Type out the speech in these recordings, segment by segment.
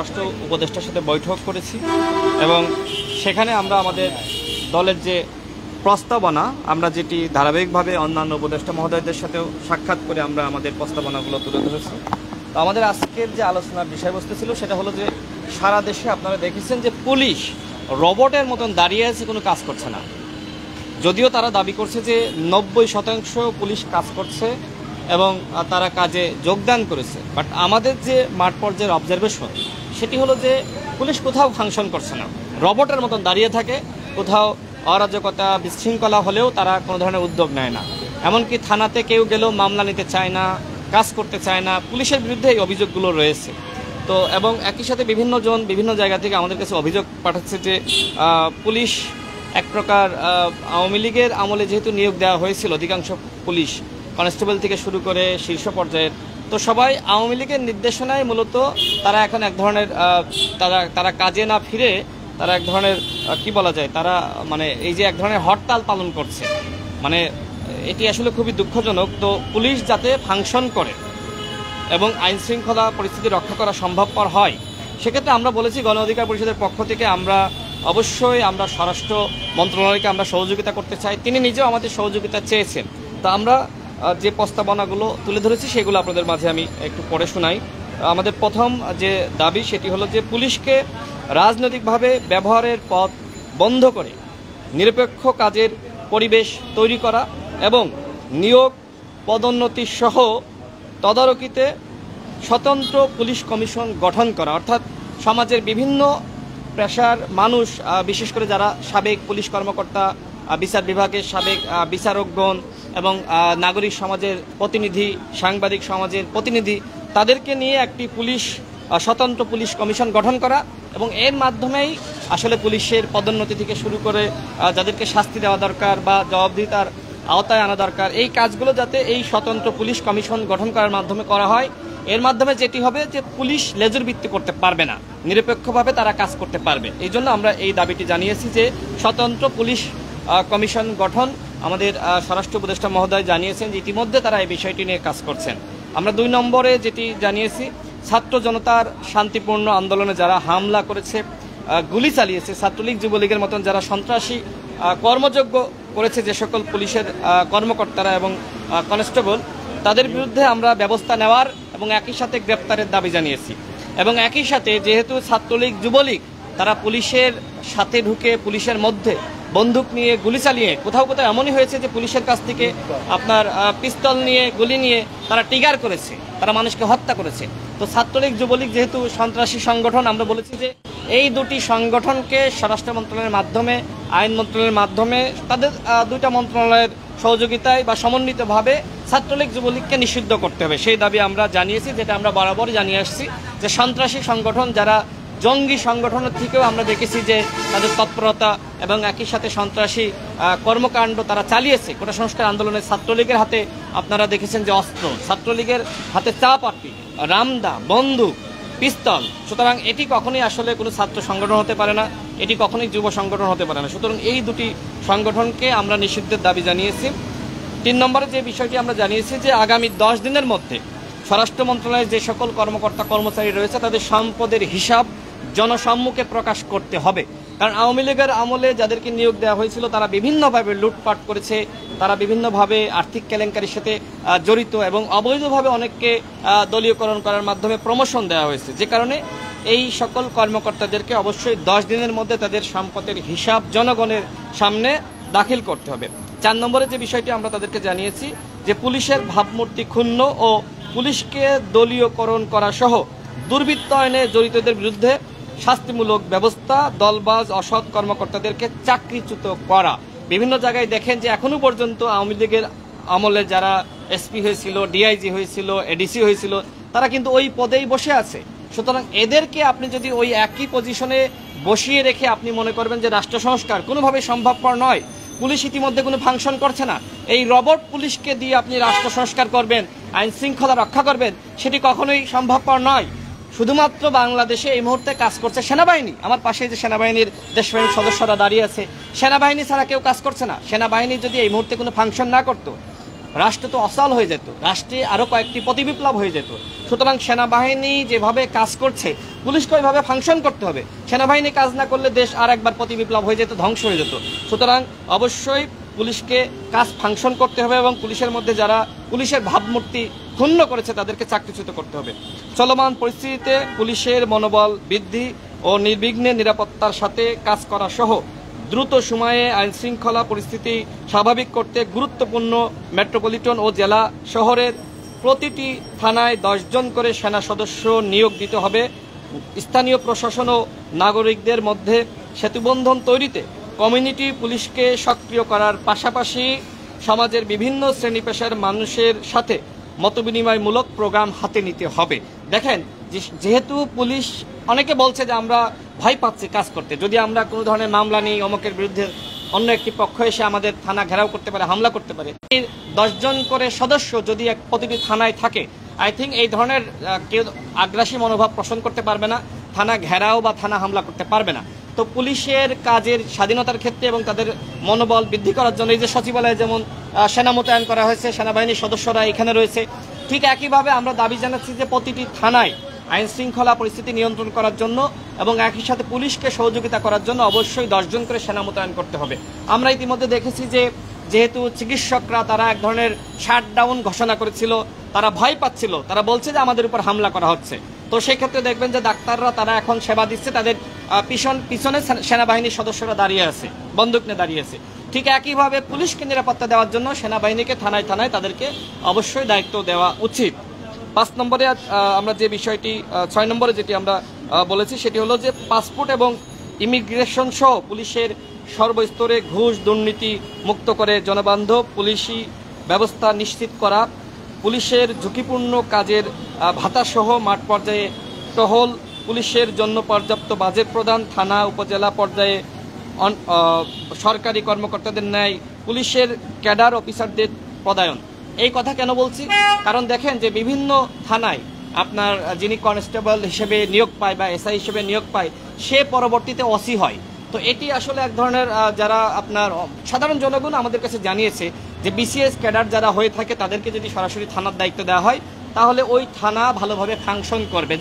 রাষ্ট্র উপদেষ্টার সাথে বৈঠক করেছি এবং সেখানে আমরা আমাদের দলের যে প্রস্তাবনা আমরা যেটি ধারাবাহিকভাবে অন্যান্য উপদেষ্টা মহোদয়দের সাথেও সাক্ষাৎ করে আমরা আমাদের প্রস্তাবনাগুলো তুলে ধরেছি। তো আমাদের আজকের যে আলোচনার বিষয়বস্তু ছিল সেটা হলো যে সারা দেশে আপনারা দেখেছেন যে পুলিশ রোবটের মতন দাঁড়িয়ে আছে, কোনো কাজ করছে না। যদিও তারা দাবি করছে যে 90% পুলিশ কাজ করছে এবং তারা কাজে যোগদান করেছে, বাট আমাদের যে মাঠ পর্যায়ের অবজারভেশন সেটি হলো যে পুলিশ কোথাও ফাংশন করছে না, রোবটের মতন দাঁড়িয়ে থাকে। কোথাও অরাজকতা বিশৃঙ্খলা হলেও তারা কোনো ধরনের উদ্যোগ নেয় না। এমনকি থানাতে কেউ গেলেও মামলা নিতে চায় না, কাজ করতে চায় না। পুলিশের বিরুদ্ধে এই অভিযোগগুলো রয়েছে। তো এবং একই সাথে বিভিন্ন বিভিন্ন জায়গা থেকে আমাদের কাছে অভিযোগ পাঠাচ্ছে যে পুলিশ এক প্রকার আওয়ামী লীগের আমলে যেহেতু নিয়োগ দেওয়া হয়েছিল অধিকাংশ পুলিশ কনস্টেবল থেকে শুরু করে শীর্ষ পর্যায়ের, তো সবাই আওয়ামী লীগের নির্দেশনায় মূলত তারা এখন এক ধরনের তারা কাজে না ফিরে তারা এক ধরনের কি বলা যায়, তারা মানে এই যে এক ধরনের হরতাল পালন করছে। মানে এটি আসলে খুবই দুঃখজনক। তো পুলিশ যাতে ফাংশন করে এবং আইন শৃঙ্খলা পরিস্থিতি রক্ষা করা সম্ভবপর হয়, সেক্ষেত্রে আমরা বলেছি গণ অধিকার পরিষদের পক্ষ থেকে আমরা অবশ্যই আমরা স্বরাষ্ট্র মন্ত্রণালয়কে আমরা সহযোগিতা করতে চাই। তিনি নিজেও আমাদের সহযোগিতা চেয়েছেন। তো আমরা যে প্রস্তাবনাগুলো তুলে ধরেছি সেগুলো আপনাদের মাঝে আমি একটু পড়ে শোনাই। আমাদের প্রথম যে দাবি সেটি হলো যে পুলিশকে রাজনৈতিকভাবে ব্যবহারের পথ বন্ধ করে নিরপেক্ষ কাজের পরিবেশ তৈরি করা এবং নিয়োগ পদোন্নতি সহ তদারকিতে স্বতন্ত্র পুলিশ কমিশন গঠন করা। অর্থাৎ সমাজের বিভিন্ন পেশার মানুষ, বিশেষ করে যারা সাবেক পুলিশ কর্মকর্তা, বিচার বিভাগের সাবেক বিচারকগণ এবং নাগরিক সমাজের প্রতিনিধি, সাংবাদিক সমাজের প্রতিনিধি, তাদেরকে নিয়ে একটি স্বতন্ত্র পুলিশ কমিশন গঠন করা এবং এর মাধ্যমেই আসলে পুলিশের পদোন্নতি থেকে শুরু করে যাদেরকে শাস্তি দেওয়া দরকার বা জবাবদিহিতার আওতায় আনা দরকার, এই কাজগুলো যাতে এই স্বতন্ত্র পুলিশ কমিশন গঠন করার মাধ্যমে করা হয়। এর মাধ্যমে যেটি হবে যে পুলিশ লেজুর ভিত্তি করতে পারবে না, নিরপেক্ষভাবে তারা কাজ করতে পারবে। এই জন্য আমরা এই দাবিটি জানিয়েছি যে স্বতন্ত্র পুলিশ কমিশন গঠন। আমাদের স্বরাষ্ট্র উপদেষ্টা মহোদয় জানিয়েছেন যে ইতিমধ্যে তারা এই বিষয়টি নিয়ে কাজ করছেন। আমরা 2 নম্বরে যেটি জানিয়েছি, ছাত্র জনতার শান্তিপূর্ণ আন্দোলনে যারা হামলা করেছে, গুলি চালিয়েছে, ছাত্রলীগ যুবলীগের মতন যারা সন্ত্রাসী কর্মযোগ্য করেছে যে সকল পুলিশের কর্মকর্তারা এবং কনস্টেবল, তাদের বিরুদ্ধে আমরা ব্যবস্থা নেওয়ার এবং একই সাথে গ্রেপ্তারের দাবি জানিয়েছি। এবং একই সাথে যেহেতু ছাত্রলীগ যুবলীগ তারা পুলিশের সাথে ঢুকে পুলিশের মধ্যে বন্দুক নিয়ে গুলি চালিয়ে, কোথাও কোথাও এমনই হয়েছে যে পুলিশের কাছ থেকে আপনার পিস্তল নিয়ে গুলি নিয়ে তারা ট্রিগার করেছে, তারা মানুষকে হত্যা করেছে। তো ছাত্রলীগ যুবলীগ যেহেতু সন্ত্রাসী সংগঠন, আমরা বলেছি যে এই দুটি সংগঠনকে স্বরাষ্ট্র মন্ত্রণালয়ের মাধ্যমে, আইন মন্ত্রণালয়ের মাধ্যমে তাদের 2টা মন্ত্রণালয়ের সহযোগিতায় বা সমন্বিতভাবে ছাত্রলীগ যুবলীগকে নিষিদ্ধ করতে হবে, সেই দাবি আমরা জানিয়েছি। যেটা আমরা বরাবর জানিয়ে আসছি যে সন্ত্রাসী সংগঠন যারা জঙ্গি সংগঠনের থেকেও আমরা দেখেছি যে তাদের তৎপরতা এবং একই সাথে সন্ত্রাসী কর্মকাণ্ড তারা চালিয়েছে। কোটা সংস্কার আন্দোলনে ছাত্রলীগের হাতে আপনারা দেখেছেন যে অস্ত্র, ছাত্রলীগের হাতে চাপাতি, রামদা, বন্দুক, পিস্তল। সুতরাং এটি কখনোই আসলে কোনো ছাত্র সংগঠন হতে পারে না, এটি কখনোই যুব সংগঠন হতে পারে না। সুতরাং এই দুটি সংগঠনকে আমরা নিষিদ্ধের দাবি জানিয়েছি। 3 নম্বরে যে বিষয়টি আমরা জানিয়েছি যে আগামী 10 দিনের মধ্যে স্বরাষ্ট্র মন্ত্রণালয়ের যে সকল কর্মকর্তা কর্মচারী রয়েছে তাদের সম্পদের হিসাব জনসম্মুখে প্রকাশ করতে হবে। কারণ আওয়ামী লীগের আমলে যাদেরকে নিয়োগ দেওয়া হয়েছিল তারা বিভিন্নভাবে লুটপাট করেছে, তারা বিভিন্নভাবে আর্থিক কেলেঙ্কারির সাথে জড়িত এবং অবৈধভাবে অনেককে দলীয়করণ করার মাধ্যমে প্রমোশন দেওয়া হয়েছে। যে কারণে এই সকল কর্মকর্তাদেরকে অবশ্যই 10 দিনের মধ্যে তাদের সম্পদের হিসাব জনগণের সামনে দাখিল করতে হবে। 4 নম্বরে যে বিষয়টি আমরা তাদেরকে জানিয়েছি যে পুলিশের ভাবমূর্তি ক্ষুণ্ণ ও পুলিশকে দলীয়করণ করা সহ দুর্বৃত্তায়নে জড়িতদের বিরুদ্ধে শাস্তিমূলক ব্যবস্থা, দলবাজ অসৎ কর্মকর্তাদেরকে চাকরিচ্যুত করা। বিভিন্ন জায়গায় দেখেন যে এখনো পর্যন্ত আওয়ামী লীগের আমলে যারা এসপি হয়েছিল, ডিআইজি হয়েছিল, এডিসি হয়েছিল, তারা কিন্তু ওই পদেই বসে আছে। সুতরাং এদেরকে আপনি যদি ওই একই পজিশনে বসিয়ে রেখে আপনি মনে করবেন যে রাষ্ট্র সংস্কার কোনোভাবেই সম্ভবপর নয়, পুলিশ ইতিমধ্যে কোনো ফাংশন করছে না, এই রোবট পুলিশকে দিয়ে আপনি রাষ্ট্র সংস্কার করবেন, আইন শৃঙ্খলা রক্ষা করবেন, সেটি কখনোই সম্ভবপর নয়। শুধুমাত্র বাংলাদেশে এই মুহূর্তে কাজ করছে সেনাবাহিনী। আমার পাশে যে সেনাবাহিনীর দেশপ্রেমিক সদস্যরা দাঁড়িয়ে আছে, সেনাবাহিনী ছাড়া কেউ কাজ করছে না। সেনাবাহিনী যদি এই মুহূর্তে কোনো ফাংশন না করতো, রাষ্ট্র তো অচল হয়ে যেত, রাষ্ট্রে আরও কয়েকটি প্রতিবিপ্লব হয়ে যেত। সুতরাং সেনাবাহিনী যেভাবে কাজ করছে, পুলিশকে ওইভাবে ফাংশন করতে হবে। সেনাবাহিনী কাজ না করলে দেশ আর একবার প্রতিবিপ্লব হয়ে যেত, ধ্বংস হয়ে যেত। সুতরাং অবশ্যই পুলিশকে কাজ ফাংশন করতে হবে এবং পুলিশের মধ্যে যারা পুলিশের ভাবমূর্তি ক্ষুণ্ণ করেছে তাদেরকে চাকরিচ্যুত করতে হবে। চলমান পরিস্থিতিতে পুলিশের মনোবল বৃদ্ধি ও নির্বিঘ্নে নিরাপত্তার সাথে কাজ করা সহ দ্রুত সময়ে আইনশৃঙ্খলা পরিস্থিতি স্বাভাবিক করতে গুরুত্বপূর্ণ মেট্রোপলিটন ও জেলা শহরের প্রতিটি থানায় 10 জন করে সেনা সদস্য নিয়োগ দিতে হবে। স্থানীয় প্রশাসন ও নাগরিকদের মধ্যে সেতুবন্ধন তৈরিতে কমিউনিটি পুলিশকে সক্রিয় করার পাশাপাশি সমাজের বিভিন্ন শ্রেণী পেশার মানুষের সাথে মতবিনিময়মূলক প্রোগ্রাম হাতে নিতে হবে। দেখেন, যেহেতু পুলিশ অনেকে বলছে যে আমরা ভয় পাচ্ছি কাজ করতে, যদি আমরা কোনো ধরনের মামলা নিই, অমকের বিরুদ্ধে অন্য একটি পক্ষ এসে আমাদের থানা ঘেরাও করতে পারে, হামলা করতে পারে। 10 জন করে সদস্য যদি প্রতিটি থানায় থাকে, আই থিঙ্ক এই ধরনের কেউ আগ্রাসী মনোভাব পোষণ করতে পারবে না, থানা ঘেরাও বা থানা হামলা করতে পারবে না। তো পুলিশের কাজের স্বাধীনতার ক্ষেত্রে এবং তাদের মনোবল বৃদ্ধি করার জন্য এই যে সচিবালয়ে যেমন সেনা মোতায়েন করা হয়েছে, সেনাবাহিনীর সদস্যরা এখানে রয়েছে, ঠিক একইভাবে আমরা দাবি জানাচ্ছি যে প্রতিটি থানায় আইন শৃঙ্খলা পরিস্থিতি নিয়ন্ত্রণ করার জন্য এবং একই সাথে পুলিশকে সহযোগিতা করার জন্য অবশ্যই 10 জন করে সেনা মোতায়েন করতে হবে। আমরা ইতিমধ্যে দেখেছি যে যেহেতু চিকিৎসকরা তারা এক ধরনের শাটডাউন ঘোষণা করেছিল, তারা ভয় পাচ্ছিল, তারা বলছে যে আমাদের উপর হামলা করা হচ্ছে। তো সেই ক্ষেত্রে দেখবেন যে ডাক্তাররা তারা এখন সেবা দিচ্ছে, তাদের পিছনে সেনাবাহিনীর সদস্যরা দাঁড়িয়ে আছে, বন্দুক নিয়ে দাঁড়িয়ে আছে। ঠিক একইভাবে পুলিশকে নিরাপত্তা দেওয়ার জন্য সেনাবাহিনীকে থানায় থানায় তাদেরকে অবশ্যই দায়িত্ব দেওয়া উচিত। 5 নম্বরে আমরা যে বিষয়টি 6 নম্বরে যেটি আমরা বলেছি সেটি হলো যে পাসপোর্ট এবং ইমিগ্রেশন সহ পুলিশের সর্বস্তরে ঘুষ দুর্নীতি মুক্ত করে জনবান্ধব পুলিশি ব্যবস্থা নিশ্চিত করা, পুলিশের ঝুঁকিপূর্ণ কাজের ভাতাসহ মাঠ পর্যায়ে টহল, পুলিশের জন্য পর্যাপ্ত বাজেট প্রদান, থানা উপজেলা পর্যায়ে সরকারি কর্মকর্তাদের ন্যায় পুলিশের ক্যাডার অফিসারদের পদায়ন। এই কথা কেন বলছি? কারণ দেখেন যে বিভিন্ন থানায় আপনার যিনি কনস্টেবল হিসেবে নিয়োগ পায় বা এসআই হিসেবে নিয়োগ পায়, সে পরবর্তীতে ওসি হয়। তো এটি আসলে এক ধরনের যারা আপনার সাধারণ জনগণ আমাদের কাছে জানিয়েছে যে বিসিএস ক্যাডার যারা হয়ে থাকে তাদেরকে যদি সরাসরি থানার দায়িত্ব দেওয়া হয় তাহলে ওই থানা ভালোভাবে ফাংশন করবে।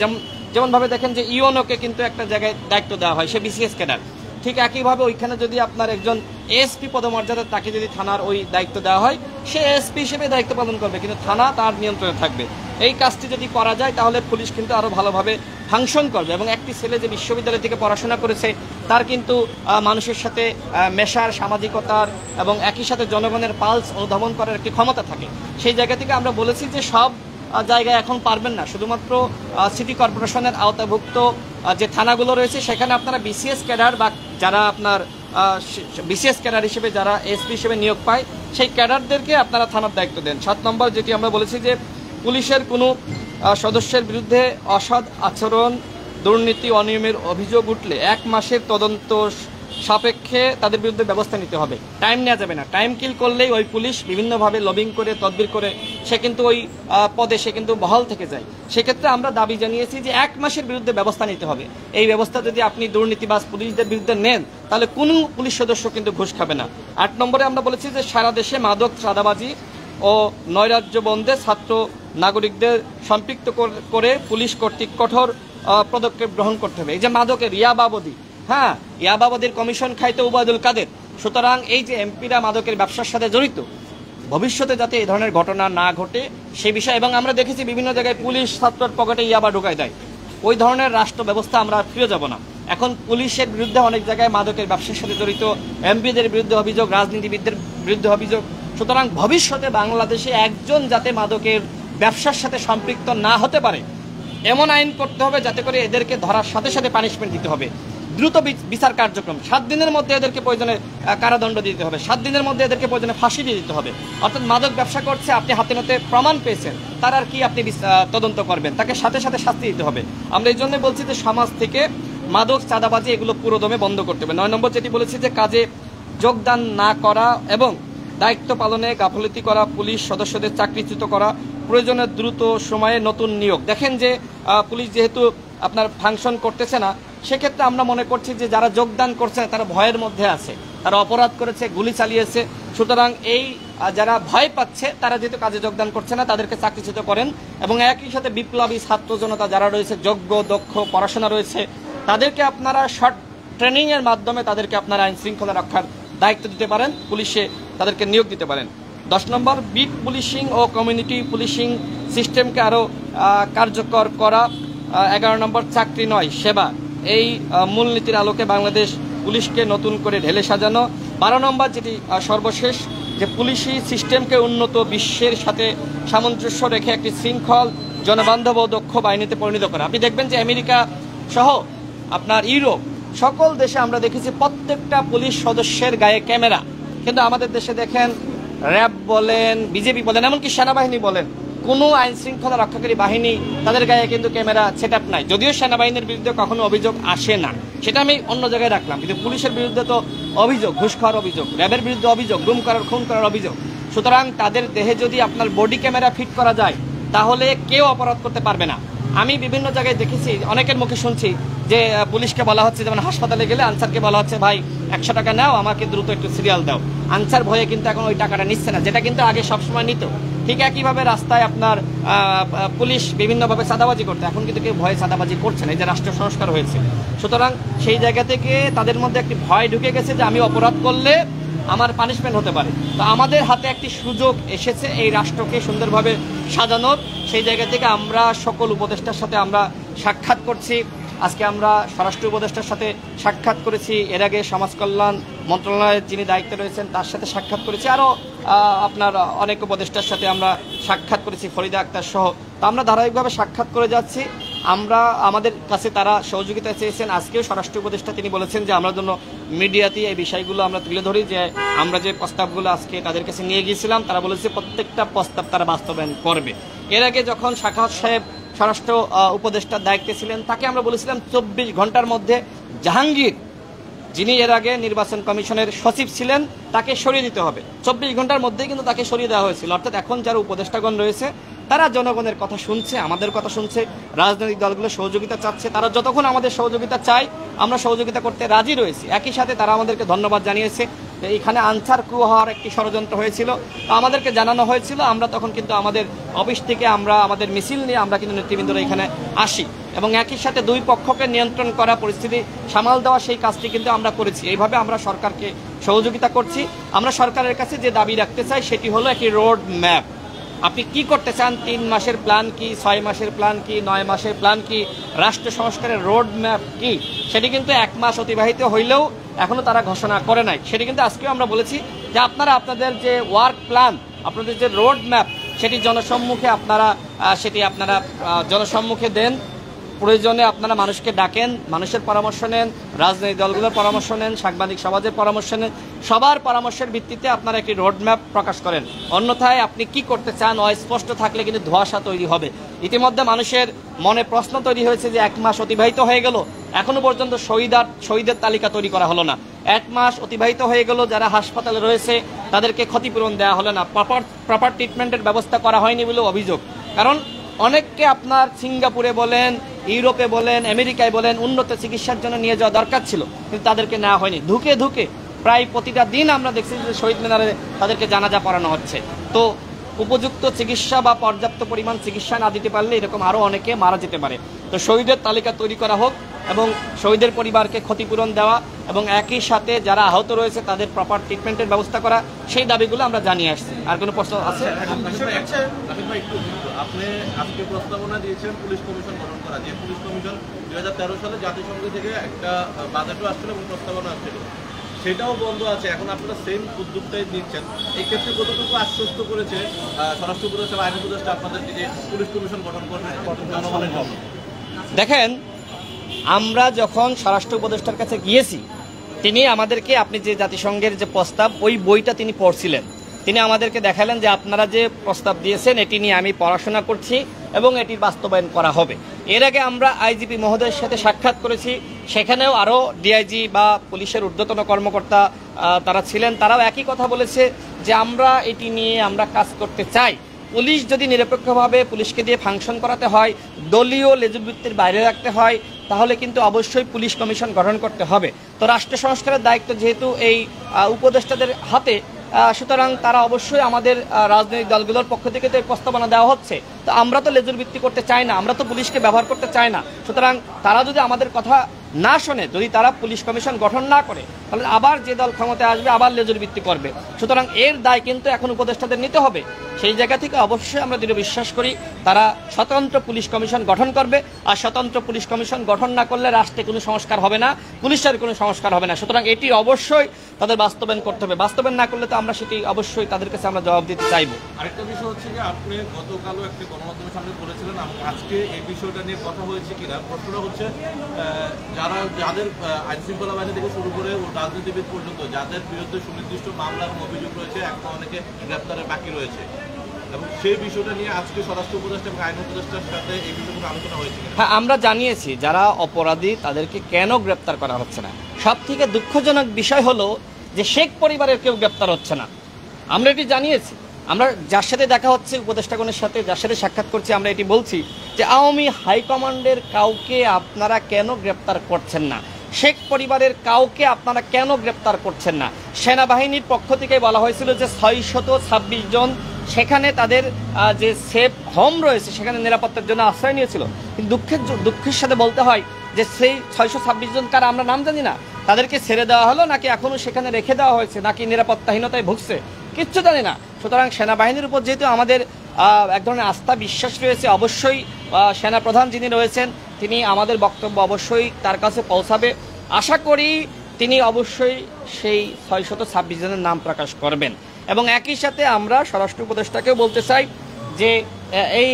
যেমনভাবে দেখেন যে ইউএনওকে কিন্তু একটা জায়গায় দায়িত্ব দেওয়া হয়, সে বিসিএস ক্যাডার। ঠিক একইভাবে ওইখানে যদি আপনার একজন এএসপি পদমর্যাদা তাকে যদি থানার ওই দায়িত্ব দেওয়া হয়, সে এএসপি হিসেবে দায়িত্ব পালন করবে, কিন্তু থানা তার নিয়ন্ত্রণে থাকবে। এই কাজটি যদি করা যায় তাহলে পুলিশ কিন্তু আরও ভালোভাবে ফাংশন করবে। এবং একটি ছেলে যে বিশ্ববিদ্যালয় থেকে পড়াশোনা করেছে তার কিন্তু মানুষের সাথে মেশার, সামাজিকতার এবং একই সাথে জনগণের পালস অনুধাবন করার একটি ক্ষমতা থাকে। সেই জায়গা থেকে আমরা বলেছি যে সব জায়গায় এখন পারবেন না, শুধুমাত্র সিটি কর্পোরেশনের আওতাভুক্ত যে থানাগুলো রয়েছে সেখানে আপনারা বিসিএস ক্যাডার বা যারা আপনার বিসিএস ক্যাডার হিসেবে যারা এসপি হিসেবে নিয়োগ পায় সেই ক্যাডারদেরকে আপনারা থানার দায়িত্ব দেন। 7 নম্বর যেটি আমরা বলেছি যে পুলিশের কোনো সদস্যের বিরুদ্ধে অসৎ আচরণ, দুর্নীতি, অনিয়মের অভিযোগ উঠলে 1 মাসের তদন্ত সাপেক্ষে তাদের বিরুদ্ধে ব্যবস্থা নিতে হবে। টাইম নেওয়া যাবে না, টাইম কিল করলেই ওই পুলিশ বিভিন্নভাবে লবিং করে তদবির করে সে কিন্তু ওই পদে সে কিন্তু বহাল থেকে যায়। সেক্ষেত্রে আমরা দাবি জানিয়েছি যে 1 মাসের বিরুদ্ধে ব্যবস্থা নিতে হবে। এই ব্যবস্থা যদি আপনি দুর্নীতিবাজ পুলিশদের বিরুদ্ধে নেন তাহলে কোনো পুলিশ সদস্য কিন্তু ঘুষ খাবে না। 8 নম্বরে আমরা বলেছি যে সারা দেশে মাদক, চাঁদাবাজি ও নৈরাজ্য বন্ধে ছাত্র নাগরিকদের সম্পৃক্ত করে পুলিশ কর্তৃক কঠোর পদক্ষেপ গ্রহণ করতে হবে। এই যে মাদকের ইয়াবাবদি, হ্যাঁ, ইয়াবাবদির কমিশন খাইতে উবায়দুল কাদের। সুতরাং এই যে এমপিরা মাদকের ব্যবসার সাথে জড়িত, ভবিষ্যতে যাতে এই ধরনের ঘটনা না ঘটে সে বিষয়ে, এবং আমরা দেখেছি বিভিন্ন জায়গায় পুলিশ ছাত্রের পকেটে ইয়াবা ঢুকায় দেয়, ওই ধরনের রাষ্ট্র ব্যবস্থা আমরা ফিরে যাব না। এখন পুলিশের বিরুদ্ধে অনেক জায়গায় মাদকের ব্যবসার সাথে জড়িত এমপিদের বিরুদ্ধে অভিযোগ, রাজনীতিবিদদের বিরুদ্ধে অভিযোগ। সুতরাং ভবিষ্যতে বাংলাদেশে একজন যাতে মাদকের ব্যবসার সাথে সম্পৃক্ত না হতে পারে এমন আইন করতে হবে যাতে করে এদেরকে ধরার সাথে সাথে পানিশমেন্ট দিতে হবে। দ্রুত বিচার কার্যক্রম, 7 দিনের মধ্যে এদেরকে প্রয়োজনে কারাদণ্ড দিতে হবে, 7 দিনের মধ্যে এদেরকে প্রয়োজনে ফাঁসি দিয়ে দিতে হবে। অর্থাৎ মাদক ব্যবসা করছে, আপনি হাতে নাতে প্রমাণ পেয়েছেন, তার আর কি আপনি তদন্ত করবেন, তাকে সাথে সাথে শাস্তি দিতে হবে। আমরা এই জন্য বলছি যে সমাজ থেকে মাদক, চাঁদাবাজি এগুলো পুরোদমে বন্ধ করতে হবে। 9 নম্বর যেটি বলেছি যে কাজে যোগদান না করা এবং দায়িত্ব পালনে গাফলতি করা, পুলিশ সদস্যদের চাকরিচ্যুত করা, প্রয়োজনে দ্রুত সময়ে নতুন নিয়োগ। দেখেন যে পুলিশ যেহেতু আপনার ফাংশন করতেছে না, সেক্ষেত্রে আমরা মনে করছি যে যারা যোগদান করছে তারা ভয়ের মধ্যে আছে, তারা অপরাধ করেছে, গুলি চালিয়েছে। সুতরাং এই যারা ভয় পাচ্ছে তারা যেহেতু কাজে যোগদান করছে না তাদেরকে চাকরিচ্যুত করেন, এবং একই সাথে বিপ্লবী ছাত্র জনতা যারা রয়েছে যোগ্য দক্ষ পড়াশোনা রয়েছে তাদেরকে আপনারা শর্ট ট্রেনিংয়ের মাধ্যমে তাদেরকে আপনারা আইন শৃঙ্খলা রক্ষার দায়িত্ব দিতে পারেন, পুলিশে তাদেরকে নিয়োগ দিতে পারেন। 10 নম্বর, বিট পুলিশিং ও কমিউনিটি পুলিশিং সিস্টেমকে আরও কার্যকর করা। 11 নম্বর, চাকরি নয় সেবা, এই মূলনীতির আলোকে বাংলাদেশ পুলিশকে নতুন করে ঢেলে সাজানো। 12 নম্বর, যেটি সর্বশেষ, যে পুলিশি সিস্টেমকে উন্নত বিশ্বের সাথে সামঞ্জস্য রেখে একটি শৃঙ্খল জনবান্ধব ও দক্ষ বাহিনীতে পরিণত করা। আপনি দেখবেন যে আমেরিকা সহ আপনার ইউরোপ সকল দেশে আমরা দেখেছি প্রত্যেকটা পুলিশ সদস্যের গায়ে ক্যামেরা, কিন্তু আমাদের দেশে দেখেন র্যাব বলেন, বিজেপি বলেন, এমনকি সেনাবাহিনী বলেন, কোনো আইন শৃঙ্খলা রক্ষাকারী বাহিনী তাদের গায়ে কিন্তু ক্যামেরা সেট আপ নাই। যদিও সেনাবাহিনীর বিরুদ্ধে কখনো অভিযোগ আসে না, সেটা আমি অন্য জায়গায় রাখলাম, কিন্তু পুলিশের বিরুদ্ধে তো অভিযোগ, ঘুষ খাওয়ার অভিযোগ, র্যাবের বিরুদ্ধে অভিযোগ, গুম করার খুন করার অভিযোগ। সুতরাং তাদের দেহে যদি আপনার বডি ক্যামেরা ফিট করা যায় তাহলে কেউ অপরাধ করতে পারবে না। আমি বিভিন্ন জায়গায় দেখেছি, অনেকের মুখে শুনছি যে পুলিশকে বলা হচ্ছে, যেমন হাসপাতালে গেলে আনসারকে বলা হচ্ছে ভাই 100 টাকা নাও, আমাকে দ্রুত একটু সিরিয়াল দাও। আনসার ভয়ে কিন্তু এখন ওই টাকাটা নিচ্ছে না, যেটা কিন্তু আগে সবসময় নিত। ঠিক একইভাবে রাস্তায় আপনার পুলিশ বিভিন্নভাবে চাঁদাবাজি করতে, এখন কিন্তু কেউ ভয়ে চাঁদাবাজি করছে না, এই যে রাষ্ট্র সংস্কার হয়েছে। সুতরাং সেই জায়গা থেকে তাদের মধ্যে একটি ভয় ঢুকে গেছে যে আমি অপরাধ করলে আমার পানিশমেন্ট হতে পারে। তো আমাদের হাতে একটি সুযোগ এসেছে এই রাষ্ট্রকে সুন্দরভাবে সাজানোর। সেই জায়গা থেকে আমরা সকল উপদেষ্টার সাথে আমরা সাক্ষাৎ করছি। আজকে আমরা স্বরাষ্ট্র উপদেষ্টার সাথে সাক্ষাৎ করেছি, এর আগে সমাজ কল্যাণ মন্ত্রণালয়ের যিনি দায়িত্বে রয়েছেন তার সাথে সাক্ষাৎ করেছি, আরও আপনার অনেক উপদেষ্টার সাথে আমরা সাক্ষাৎ করেছি, ফরিদা আক্তার সহ। তো আমরা ধারাবাহিকভাবে সাক্ষাৎ করে যাচ্ছি। আমরা আমাদের কাছে তারা সহযোগিতা চেয়েছেন। আজকেও স্বরাষ্ট্র উপদেষ্টা তিনি বলেছেন যে আমরা জন্য মিডিয়াতে এই বিষয়গুলো আমরা তুলে ধরি, যে আমরা যে প্রস্তাবগুলো আজকে তাদের কাছে নিয়ে গিয়েছিলাম তারা বলেছে প্রত্যেকটা প্রস্তাব তারা বাস্তবায়ন করবে। এর আগে যখন সাখাওয়াত সাহেব স্বরাষ্ট্র উপদেষ্টার দায়িত্বে ছিলেন তাকে আমরা বলেছিলাম 24 ঘন্টার মধ্যে জাহাঙ্গীর, যিনি এর আগে নির্বাচন কমিশনের সচিব ছিলেন, তাকে সরিয়ে দিতে হবে। 24 ঘন্টার মধ্যেই কিন্তু তাকে সরিয়ে দেওয়া হয়েছিল। অর্থাৎ এখন যারা উপদেষ্টাগণ রয়েছে তারা জনগণের কথা শুনছে, আমাদের কথা শুনছে, রাজনৈতিক দলগুলো সহযোগিতা চাচ্ছে। তারা যতক্ষণ আমাদের সহযোগিতা চায় আমরা সহযোগিতা করতে রাজি রয়েছি। একই সাথে তারা আমাদেরকে ধন্যবাদ জানিয়েছে। এখানে আনসার ক্রু হওয়ার একটি ষড়যন্ত্র হয়েছিল, আমাদেরকে জানানো হয়েছিল। আমরা তখন কিন্তু আমাদের অফিস থেকে আমরা আমাদের মিছিল নিয়ে আমরা কিন্তু নেতৃবৃন্দরা এখানে আসি, এবং একই সাথে দুই পক্ষকে নিয়ন্ত্রণ করা, পরিস্থিতি সামাল দেওয়া, সেই কাজটি কিন্তু আমরা করেছি। এইভাবে আমরা সরকারকে সহযোগিতা করছি। আমরা সরকারের কাছে যে দাবি রাখতে চাই সেটি হলো একটি রোড ম্যাপ। আপনি কি করতে চান, 3 মাসের প্ল্যান কি, 6 মাসের প্ল্যান কি, 9 মাসের প্ল্যান কি, রাষ্ট্র সংস্কারের রোড ম্যাপ কি, সেটি কিন্তু 1 মাস অতিবাহিত হইলেও এখনো তারা ঘোষণা করে নাই। সেটি কিন্তু আজকেও আমরা বলেছি যে আপনারা আপনাদের যে ওয়ার্ক প্ল্যান, আপনাদের যে রোড ম্যাপ, সেটি জনসম্মুখে আপনারা জনসম্মুখে দেন। প্রয়োজনে আপনারা মানুষকে ডাকেন, মানুষের পরামর্শ নেন, রাজনৈতিক দলগুলোর পরামর্শ নেন, সাংবাদিক সমাজের পরামর্শ নেন, সবার পরামর্শের ভিত্তিতে আপনারা একটি রোডম্যাপ প্রকাশ করেন। অন্যথায় আপনি কি করতে চান অস্পষ্ট থাকলে কিন্তু ধোঁয়াশা তৈরি হবে। ইতিমধ্যে মানুষের মনে প্রশ্ন তৈরি হয়েছে যে 1 মাস অতিবাহিত হয়ে গেল, এখনো পর্যন্ত শহীদের তালিকা তৈরি করা হলো না। 1 মাস অতিবাহিত হয়ে গেল, যারা হাসপাতালে রয়েছে তাদেরকে ক্ষতিপূরণ দেওয়া হলো না, প্রপার ট্রিটমেন্টের ব্যবস্থা করা হয়নি বলে অভিযোগ। কারণ অনেককে আপনার সিঙ্গাপুরে বলেন, ইউরোপে বলেন, আমেরিকায় বলেন উন্নত চিকিৎসার জন্য নিয়ে যাওয়া দরকার ছিল, কিন্তু তাদেরকে নেওয়া হয়নি। ধুকে ধুকে প্রায় প্রতিটা দিন আমরা দেখছি যে শহীদ মিনারে তাদেরকে জানাজা পড়ানো হচ্ছে। তো উপযুক্ত চিকিৎসা বা পর্যাপ্ত পরিমাণ চিকিৎসা না দিতে পারলে এরকম আরও অনেকে মারা যেতে পারে। তো শহীদের তালিকা তৈরি করা হোক এবং শহীদের পরিবারকে ক্ষতিপূরণ দেওয়া, এবং একই সাথে যারা আহত রয়েছে তাদের প্রপার ট্রিটমেন্টের ব্যবস্থা করা, সেই দাবিগুলো আমরা জানিয়ে আসছি। আর কোনো প্রশ্ন আছে? আপনি আজকে প্রস্তাবনা দিয়েছেন পুলিশ কমিশন গঠন করা, যে পুলিশ কমিশন 2013 সালে জাতিসংঘ থেকে একটা বাজেটও আসছিল এবং প্রস্তাবনা আসছিল, সেটাও বন্ধ আছে। এখন আপনারা সেম উদ্যোগটাই নিচ্ছেন, এই ক্ষেত্রে কতটুকু আশ্বস্ত করেছে স্বরাষ্ট্র উপদেষ্টা বা আইন উপদেষ্টা আপনাদেরকে যে পুলিশ কমিশন গঠন করবেন জনগণের জন্য? দেখেন, আমরা যখন স্বরাষ্ট্র উপদেষ্টার কাছে গিয়েছি তিনি আমাদেরকে, আপনি যে জাতিসংঘের যে প্রস্তাব, ওই বইটা তিনি পড়ছিলেন, তিনি আমাদেরকে দেখালেন যে আপনারা যে প্রস্তাব দিয়েছেন এটি নিয়ে আমি পড়াশোনা করছি এবং এটি বাস্তবায়ন করা হবে। এর আগে আমরা আইজিপি মহোদয়ের সাথে সাক্ষাৎ করেছি, সেখানেও আরও ডিআইজি বা পুলিশের ঊর্ধ্বতন কর্মকর্তা তারা ছিলেন, তারাও একই কথা বলেছে যে আমরা এটি নিয়ে আমরা কাজ করতে চাই। পুলিশ যদি নিরপেক্ষভাবে পুলিশকে দিয়ে ফাংশন করাতে হয়, দলীয় লেজুবৃত্তির বাইরে রাখতে হয়, তাহলে কিন্তু অবশ্যই পুলিশ কমিশন গঠন করতে হবে। তো রাষ্ট্র সংস্কারের দায়িত্ব যেহেতু এই উপদেষ্টাদের হাতে, সুতরাং তারা অবশ্যই আমাদের রাজনৈতিক দলগুলোর পক্ষ থেকে তো এই প্রস্তাবনা দেওয়া হচ্ছে। তো আমরা তো লেজুর ভিত্তি করতে চাই না, আমরা তো পুলিশকে ব্যবহার করতে চাই না। সুতরাং তারা যদি আমাদের কথা না শোনে, যদি তারা পুলিশ কমিশন গঠন না করে, তাহলে আবার যে দল ক্ষমতায় আসবে আবার লেজুর ভিত্তি করবে। সুতরাং এর দায় কিন্তু এখন উপদেষ্টাদের নিতে হবে। সেই জায়গা থেকে অবশ্যই আমরা দৃঢ় বিশ্বাস করি তারা স্বতন্ত্র পুলিশ কমিশন গঠন করবে। আর স্বতন্ত্র পুলিশ কমিশন গঠন না করলে রাষ্ট্রে কোনো সংস্কার হবে না, পুলিশের কোনো সংস্কার হবে না। সুতরাং এটি অবশ্যই তাদের বাস্তবায়ন করতে হবে। বাস্তবায়ন না করলে তো আমরা সেটি অবশ্যই তাদের কাছে আমরা জবাব দিতে চাইবো। আরেকটা বিষয় হচ্ছে যে আপনি গতকালও একটি গণমাধ্যমের সামনে বলেছিলেন, আজকে এই বিষয়টা নিয়ে কথা হয়েছে কিনা। প্রশ্নটা হচ্ছে যাদের আইন শৃঙ্খলা বাহিনী থেকে শুরু করে রাজনীতিবিদ পর্যন্ত যাদের বিরুদ্ধে সুনির্দিষ্ট মামলা এবং অভিযোগ রয়েছে, এখন অনেকে গ্রেপ্তারের বাকি রয়েছে, এবং সেই বিষয়টা নিয়ে আজকে স্বরাষ্ট্র উপদেষ্টা এবং আইন উপদেষ্টার সাথে এই বিষয়গুলো আলোচনা হয়েছে। হ্যাঁ, আমরা জানিয়েছি যারা অপরাধী তাদেরকে কেন গ্রেপ্তার করা হচ্ছে না। সব থেকে দুঃখজনক বিষয় হলো যে শেখ পরিবারের কেউ গ্রেপ্তার হচ্ছে না। আমরা এটি জানিয়েছি। আমরা যার সাথে দেখা হচ্ছে, উপদেষ্টাগণের সাথে যার সাথে সাক্ষাৎ করছি, আমরা এটি বলছি যে আওয়ামী হাইকমান্ডের কাউকে আপনারা কেন গ্রেপ্তার করছেন না, শেখ পরিবারের কাউকে আপনারা কেন গ্রেপ্তার করছেন না। সেনাবাহিনীর পক্ষ থেকে বলা হয়েছিল যে 626 জন সেখানে তাদের যে সেফ হোম রয়েছে সেখানে নিরাপত্তার জন্য আশ্রয় নিয়েছিল। কিন্তু দুঃখের সাথে বলতে হয় যে সেই 626 জন কারা আমরা নাম জানি না। তাদেরকে ছেড়ে দেওয়া হলো নাকি এখনো সেখানে রেখে দেওয়া হয়েছে, নাকি নিরাপত্তাহীনতায় ভুগছে, কিচ্ছু জানি না। সুতরাং সেনাবাহিনীর উপর যেহেতু আমাদের এক ধরনের আস্থা বিশ্বাস রয়েছে, অবশ্যই সেনাপ্রধান যিনি রয়েছেন তিনি আমাদের বক্তব্য অবশ্যই তার কাছে পৌঁছাবে। আশা করি তিনি অবশ্যই সেই 626 জনের নাম প্রকাশ করবেন। এবং একই সাথে আমরা স্বরাষ্ট্র উপদেষ্টাকেও বলতে চাই যে এই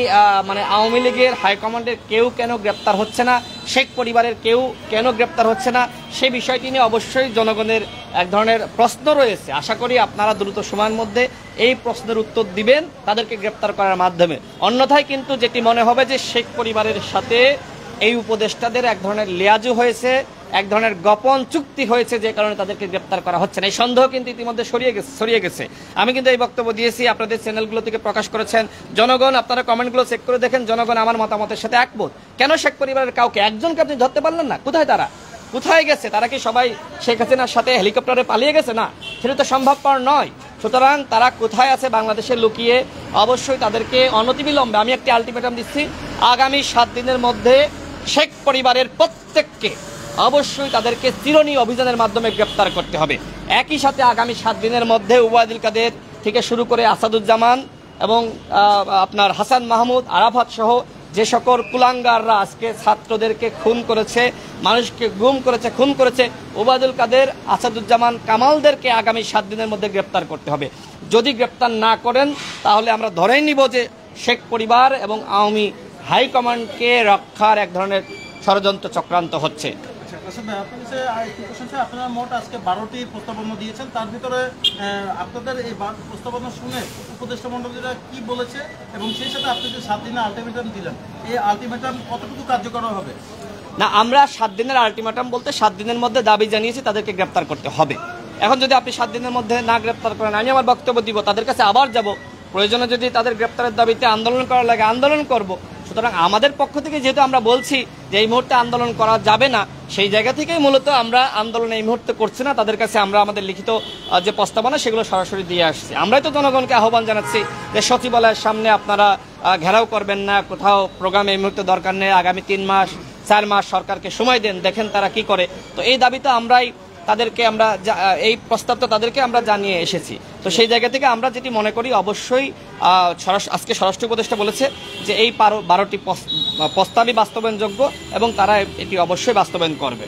মানে আওয়ামী লীগের হাইকমান্ডের কেউ কেন গ্রেপ্তার হচ্ছে না, শেখ পরিবারের কেউ কেন গ্রেপ্তার হচ্ছে না, সেই বিষয়টি নিয়ে অবশ্যই জনগণের এক ধরনের প্রশ্ন রয়েছে। আশা করি আপনারা দ্রুত সময়ের মধ্যে এই প্রশ্নের উত্তর দিবেন তাদেরকে গ্রেপ্তার করার মাধ্যমে। অন্যথায় কিন্তু যেটি মনে হবে যে শেখ পরিবারের সাথে এই উপদেষ্টাদের এক ধরনের লিয়াজু হয়েছে, এক ধরনের গোপন চুক্তি হয়েছে, যে কারণে তাদেরকে গ্রেপ্তার করা হচ্ছে না। এই সন্দেহ কিন্তু ইতিমধ্যে সরিয়ে গেছে। আমি কিন্তু এই বক্তব্য দিয়েছি, আপনাদের চ্যানেলগুলো থেকে প্রকাশ করেছেন। জনগণ আপনারা কমেন্টগুলো চেক করে দেখেন, জনগণ আমার মতামতের সাথে একমত। কেন শেখ পরিবারের কাউকে একজনকে আপনি ধরতে পারলেন না? কোথায় তারা? কোথায় গেছে তারা? কি সবাই শেখ হাসিনার সাথে হেলিকপ্টারে পালিয়ে গেছে? না, সেটা তো সম্ভবপর নয়। সুতরাং তারা কোথায় আছে বাংলাদেশে লুকিয়ে, অবশ্যই তাদেরকে অনতিবিলম্বে, আমি একটি আলটিমেটাম দিচ্ছি, আগামী 7 দিনের মধ্যে শেখ পরিবারের প্রত্যেককে অবশ্যই তাদেরকে চিরুনি অভিযানের মাধ্যমে গ্রেপ্তার করতে হবে। একই সাথে আগামী 7 দিনের মধ্যে ওবায়দুল কাদের থেকে শুরু করে আসাদুজ্জামান এবং আপনার হাসান মাহমুদ, আরাফাত সহ যে সকল কুলাঙ্গাররা আজকে ছাত্রদেরকে খুন করেছে, মানুষকে গুম করেছে, খুন করেছে, ওবায়দুল কাদের, আসাদুজ্জামান, কামালদেরকে আগামী 7 দিনের মধ্যে গ্রেপ্তার করতে হবে। যদি গ্রেপ্তার না করেন তাহলে আমরা ধরেই নিব যে শেখ পরিবার এবং আওয়ামী হাইকমান্ডকে রক্ষার এক ধরনের ষড়যন্ত্র চক্রান্ত হচ্ছে। আপনারা মোট আজকে 12টি প্রস্তাবনা দিয়েছেন, তার ভিতরে আপনাদের এই প্রস্তাবনা শুনে উপদেষ্টা মণ্ডলীরা কি বলেছে এবং সেই সাথে আপনি যে 7 দিনের আলটিমেটাম দিলেন, এই আলটিমেটাম কতটুকু কার্যকর হবে? না, আমরা 7 দিনের আলটিমেটাম বলতে 7 দিনের মধ্যে দাবি জানিয়েছি তাদেরকে গ্রেপ্তার করতে হবে। এখন যদি আপনি 7 দিনের মধ্যে না গ্রেপ্তার করেন, আমি আমার বক্তব্য দিব, তাদের কাছে আবার যাব, প্রয়োজনে যদি তাদের গ্রেপ্তারের দাবিতে আন্দোলন করা লাগে আন্দোলন করব। সুতরাং আমাদের পক্ষ থেকে যেহেতু আমরা বলছি যে এই মুহূর্তে আন্দোলন করা যাবে না, সেই জায়গা থেকেই মূলত আমরা আন্দোলন এই মুহূর্তে করছি না। তাদের কাছে আমরা আমাদের লিখিত যে প্রস্তাবনা সেগুলো সরাসরি দিয়ে আসছি। আমরাই তো জনগণকে আহ্বান জানাচ্ছি যে সচিবালয়ের সামনে আপনারা ঘেরাও করবেন না, কোথাও প্রোগ্রাম এই মুহূর্তে দরকার নেই, আগামী 3 মাস 4 মাস সরকারকে সময় দেন, দেখেন তারা কি করে। তো এই দাবিতে আমরাই তাদেরকে এই প্রস্তাবটা তাদেরকে আমরা জানিয়ে এসেছি। তো সেই জায়গা থেকে আমরা যেটি মনে করি, অবশ্যই আজকে স্বরাষ্ট্র উপদেষ্টা বলেছে যে এই 12টি প্রস্তাবই বাস্তবায়নযোগ্য এবং তারা এটি অবশ্যই বাস্তবায়ন করবে।